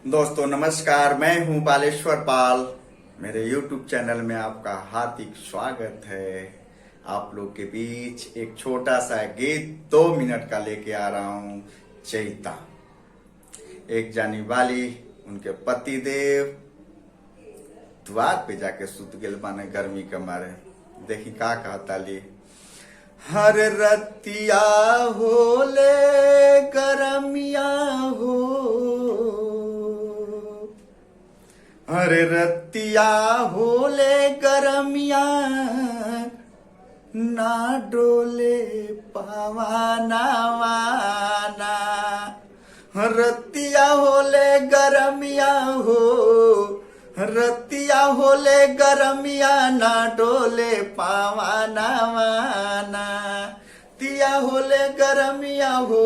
दोस्तों नमस्कार, मैं हूं बालेश्वर पाल। मेरे YouTube चैनल में आपका हार्दिक स्वागत है। आप लोग के बीच एक छोटा सा गीत 2 मिनट का लेके आ रहा हूं। चैता। एक जानी वाली उनके पति देव द्वार पे जाके सुत गेल बाने गर्मी के मारे। देखी का कहता ली। हर रतिया होले गरमिया हो, हरे रतिया होले गरमिया, ना डोले पावाना वाना। रतिया होले गरमिया हो, रतिया होले गरमिया, ना डोले पावाना वाना। तिया होले गरमिया हो,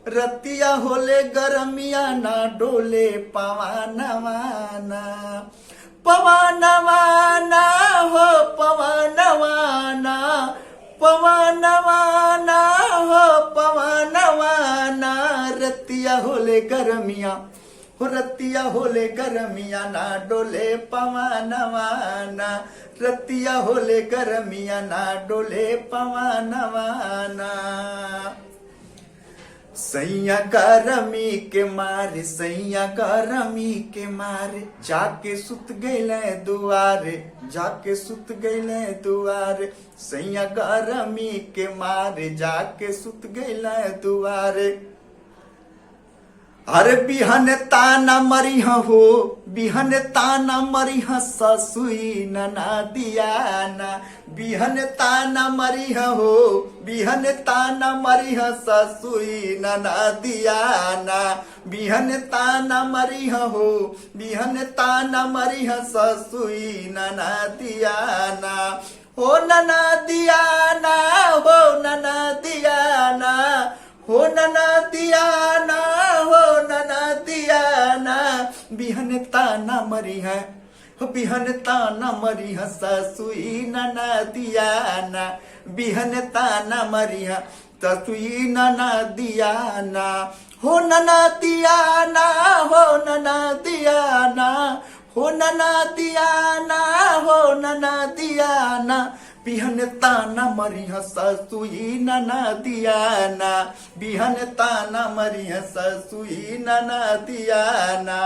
रतिया होले गरमिया, ना डोले पवनवाना। पवनवाना हो पवनवाना, पवनवाना हो पवनवाना। रतिया होले गरमिया हो, रतिया होले गरमिया, ना डोले पवनवाना। रतिया होले गरमिया, ना डोले पवनवाना। सैया गरमी के मारे, सैया गरमी के मारे, जाके सुत गईले दुआरे, जाके सुत गईले दुआरे। सैया गरमी के मारे, जाके सुत गईले दुआरे। अरे बिहन ताना मरिहा हो, बिहन ताना मरिहा, ससुई नना दियाना। बिहन ताना मरिहा हो, बिहन ताना मरिहा, ससुई नना दियाना। बिहन ताना मरिहा हो, बिहन ताना मरिहा, ससुई नना दियाना। हो नना दियाना, हो नना दियाना, हो नना दियाना, हो नना दियाना। बिहन ताना मरी है, हो बिहन ताना मरी है, ससुई नना दियाना। बिहन ताना मरी है, ससुई नना दियाना। हो नना दियाना, हो नना दियाना, हो नना दियाना, हो नना दियाना। बिहन ताना मरिहा, ससुई नना दियाना। बिहन ताना मरिहा, ससुई नना दियाना।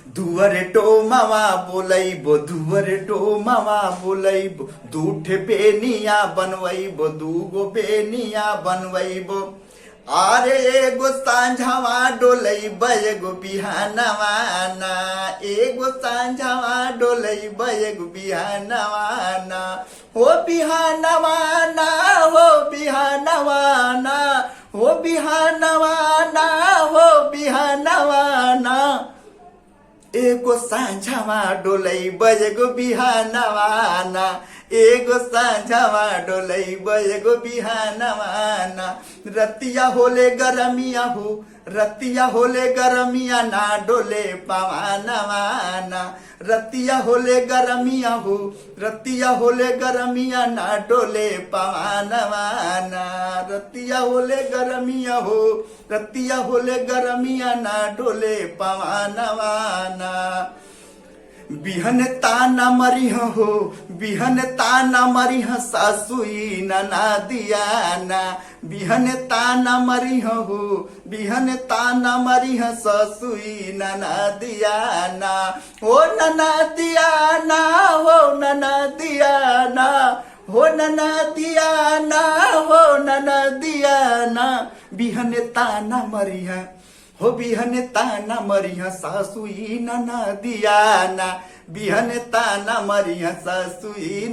दुअर टोमावा बोलैबो, दुअर टोमावा बोलैबो, दूठे बेनिया बनवैबो, दूगो बेनिया बनवैबो। अरे एगो सांझावा डोलैबो, एगो बिहानवाना। एगो सांझावा डोलैबो, एगो बिहानवाना। हो बिहानवाना, हो बिहानवाना, हो बिहानवाना, हो बिहानवाना। एगो सांझावा डोलैबो, एगो बिहानवाना। एगो सांझावा डोलैबो, एगो बिहानवाना। रतिया होले गरमिया हो, रतिया होले गरमिया, ना डोले पवनवाना। रतिया होले गरमिया हो, रतिया होले गरमिया, ना डोले पवनवाना। रतिया होले गरमिया हो, रतिया होले गरमिया, ना डोले पवनवाना। बिहन ताना मरिहा हो, बिहन ताना मरिहा, ससुई नना दियाना। बिहन ताना मरिहा हो, बिहन ताना मरिहा, ससुई नना दियाना। हो नना दियाना, हो नना दियाना, हो नना दियाना, हो नना दियाना। बिहन ताना मरिहा हो, बिहन ताना मरिहा, ससुई नना दियाना। बिहन ताना मरिहा, ससुई